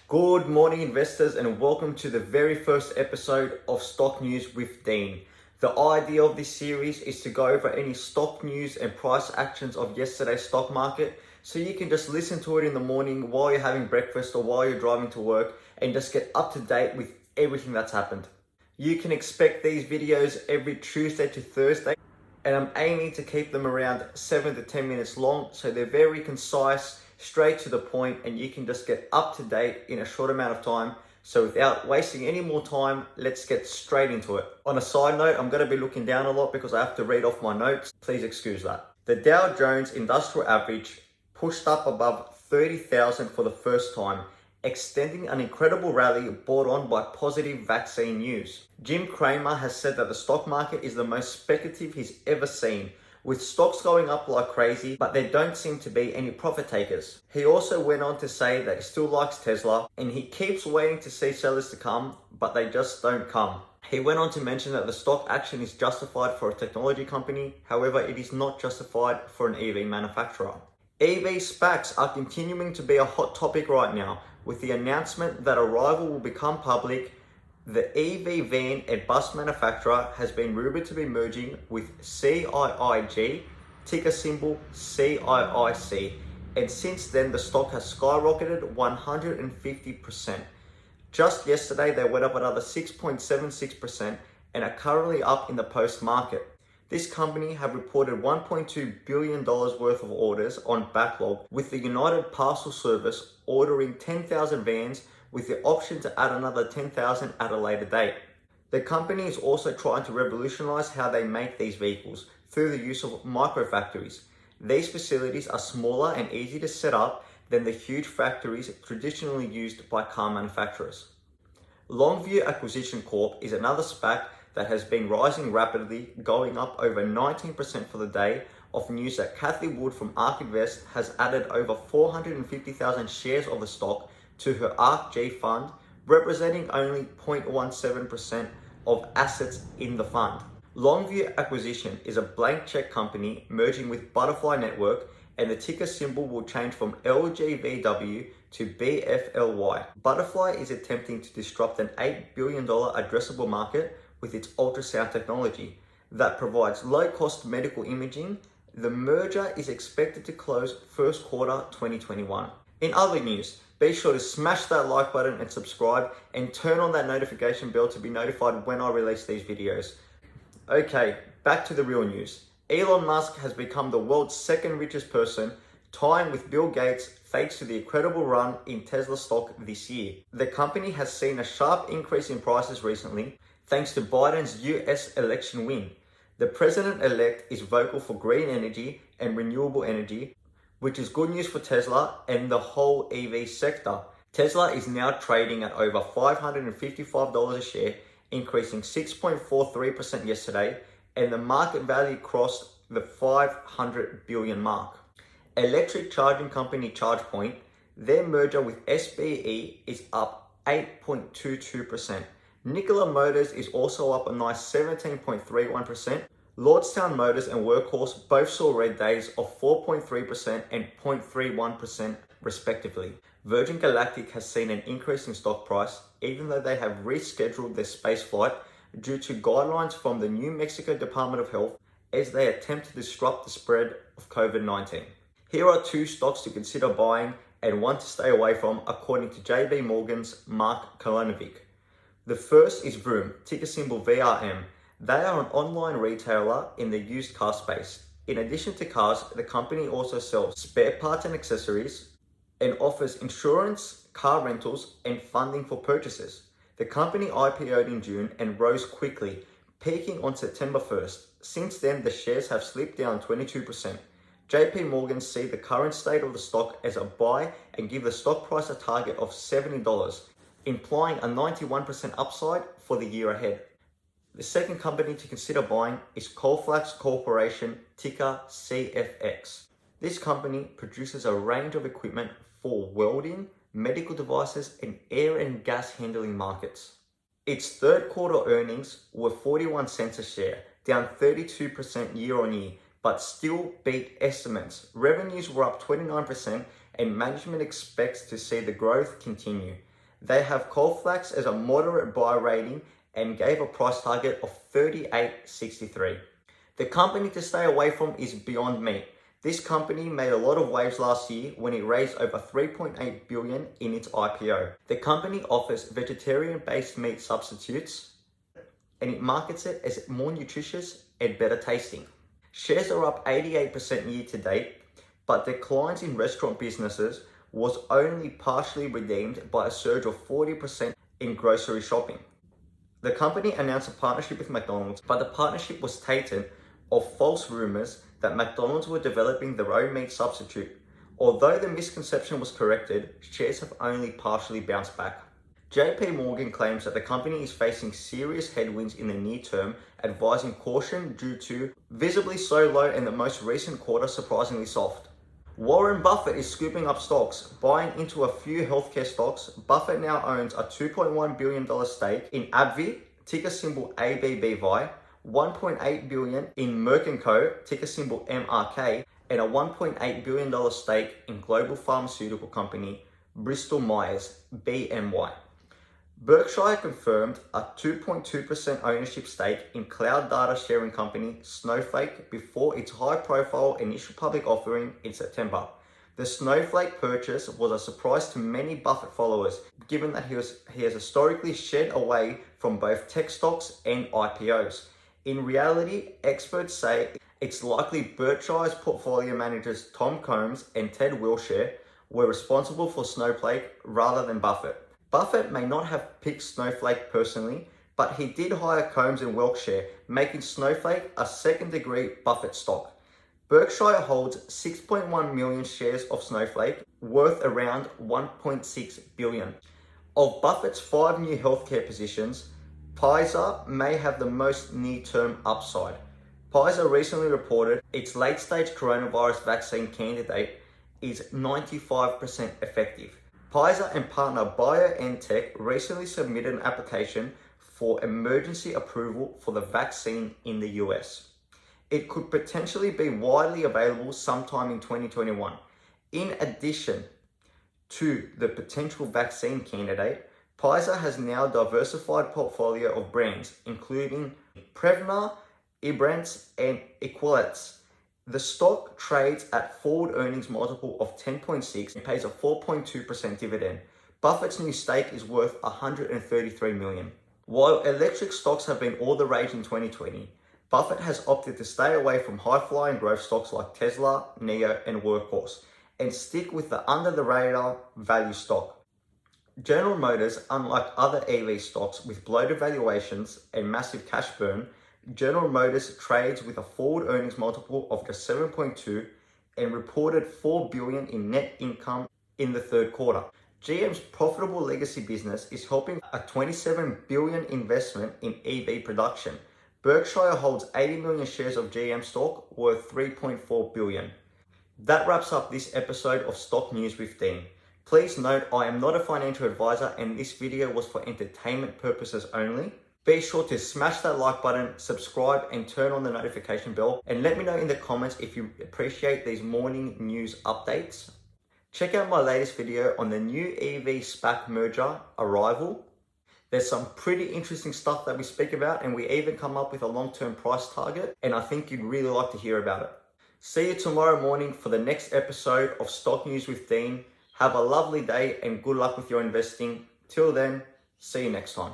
Good morning, investors, and welcome to the very first episode of Stock News with Dean. The idea of this series is to go over any stock news and price actions of yesterday's stock market so you can just listen to it in the morning while you're having breakfast or while you're driving to work and just get up to date with everything that's happened. You can expect these videos every Tuesday to Thursday, and I'm aiming to keep them around 7 to 10 minutes long, so they're very concise, straight to the point, and you can just get up to date in a short amount of time. So without wasting any more time, let's get straight into it. On a side note, I'm going to be looking down a lot because I have to read off my notes. Please excuse that. The Dow Jones Industrial Average pushed up above 30,000 for the first time, extending an incredible rally brought on by positive vaccine news. Jim Cramer has said that the stock market is the most speculative he's ever seen, with stocks going up like crazy, but there don't seem to be any profit takers. He also went on to say that he still likes Tesla, and he keeps waiting to see sellers to come, but they just don't come. He went on to mention that the stock action is justified for a technology company, however, it is not justified for an EV manufacturer. EV SPACs are continuing to be a hot topic right now, with the announcement that Arrival will become public. The EV van and bus manufacturer has been rumored to be merging with CIIG, ticker symbol CIIC, and since then the stock has skyrocketed 150%. Just yesterday they went up another 6.76% and are currently up in the post-market. This company have reported $1.2 billion worth of orders on backlog, with the United Parcel Service ordering 10,000 vans with the option to add another 10,000 at a later date. The company is also trying to revolutionize how they make these vehicles through the use of microfactories. These facilities are smaller and easier to set up than the huge factories traditionally used by car manufacturers. Longview Acquisition Corp is another SPAC that has been rising rapidly, going up over 19% for the day, off news that Cathie Wood from ARK Invest has added over 450,000 shares of the stock to her ARKG fund, representing only 0.17% of assets in the fund. Longview Acquisition is a blank check company merging with Butterfly Network, and the ticker symbol will change from LGVW to BFLY. Butterfly is attempting to disrupt an $8 billion addressable market with its ultrasound technology that provides low-cost medical imaging. The merger is expected to close first quarter 2021. In other news, be sure to smash that like button and subscribe, and turn on that notification bell to be notified when I release these videos. Okay, back to the real news. Elon Musk has become the world's second richest person, tying with Bill Gates thanks to the incredible run in Tesla stock this year. The company has seen a sharp increase in prices recently, thanks to Biden's US election win. The president-elect is vocal for green energy and renewable energy, which is good news for Tesla and the whole EV sector. Tesla is now trading at over $555 a share, increasing 6.43% yesterday, and the market value crossed the 500 billion mark. Electric charging company ChargePoint, their merger with SBE is up 8.22%. Nikola Motors is also up a nice 17.31%. Lordstown Motors and Workhorse both saw red days of 4.3% and 0.31% respectively. Virgin Galactic has seen an increase in stock price, even though they have rescheduled their space flight due to guidelines from the New Mexico Department of Health as they attempt to disrupt the spread of COVID-19. Here are two stocks to consider buying and one to stay away from, according to JP Morgan's Mark Kolonovic. The first is Vroom, ticker symbol VRM. They are an online retailer in the used car space. In addition to cars, the company also sells spare parts and accessories and offers insurance, car rentals, and funding for purchases. The company IPO'd in June and rose quickly, peaking on September 1st. Since then, the shares have slipped down 22%. JP Morgan see the current state of the stock as a buy and give the stock price a target of $70, implying a 91% upside for the year ahead. The second company to consider buying is Colfax Corporation, ticker CFX. This company produces a range of equipment for welding, medical devices, and air and gas handling markets. Its third quarter earnings were 41 cents a share, down 32% year on year, but still beat estimates. Revenues were up 29% and management expects to see the growth continue. They have Colflex as a moderate buy rating and gave a price target of $38.63. The company to stay away from is Beyond Meat. This company made a lot of waves last year when it raised over $3.8 billion in its IPO. The company offers vegetarian-based meat substitutes and it markets it as more nutritious and better tasting. Shares are up 88% year to date, but declines in restaurant businesses was only partially redeemed by a surge of 40% in grocery shopping. The company announced a partnership with McDonald's, but the partnership was tainted of false rumors that McDonald's were developing their own meat substitute. Although the misconception was corrected, shares have only partially bounced back. JP Morgan claims that the company is facing serious headwinds in the near term, advising caution due to visibly so low and the most recent quarter surprisingly soft. Warren Buffett is scooping up stocks, buying into a few healthcare stocks. Buffett now owns a $2.1 billion stake in AbbVie, ticker symbol ABBY, $1.8 billion in Merck & Co., ticker symbol MRK, and a $1.8 billion stake in global pharmaceutical company Bristol Myers, BMY. Berkshire confirmed a 2.2% ownership stake in cloud data sharing company Snowflake before its high-profile initial public offering in September. The Snowflake purchase was a surprise to many Buffett followers, given that he has historically shed away from both tech stocks and IPOs. In reality, experts say it's likely Berkshire's portfolio managers Tom Combs and Ted Wilshire were responsible for Snowflake rather than Buffett. Buffett may not have picked Snowflake personally, but he did hire Combs and Wilshire, making Snowflake a second-degree Buffett stock. Berkshire holds 6.1 million shares of Snowflake, worth around $1.6 billion. Of Buffett's 5 new healthcare positions, Pfizer may have the most near-term upside. Pfizer recently reported its late-stage coronavirus vaccine candidate is 95% effective. Pfizer and partner BioNTech recently submitted an application for emergency approval for the vaccine in the US. It could potentially be widely available sometime in 2021. In addition to the potential vaccine candidate, Pfizer has now diversified portfolio of brands, including Prevnar, Ibrance, and Equalets. The stock trades at forward earnings multiple of 10.6 and pays a 4.2% dividend. Buffett's new stake is worth $133 million. While electric stocks have been all the rage in 2020, Buffett has opted to stay away from high-flying growth stocks like Tesla, NIO, and Workhorse, and stick with the under-the-radar value stock. General Motors, unlike other EV stocks with bloated valuations and massive cash burn, General Motors trades with a forward earnings multiple of just 7.2 and reported $4 billion in net income in the third quarter. GM's profitable legacy business is helping a $27 billion investment in EV production. Berkshire holds 80 million shares of GM stock worth $3.4 billion. That wraps up this episode of Stock News with Dean. Please note I am not a financial advisor and this video was for entertainment purposes only. Be sure to smash that like button, subscribe and turn on the notification bell, and let me know in the comments if you appreciate these morning news updates. Check out my latest video on the new EV SPAC merger, Arrival. There's some pretty interesting stuff that we speak about and we even come up with a long-term price target, and I think you'd really like to hear about it. See you tomorrow morning for the next episode of Stock News with Dean. Have a lovely day and good luck with your investing. Till then, see you next time.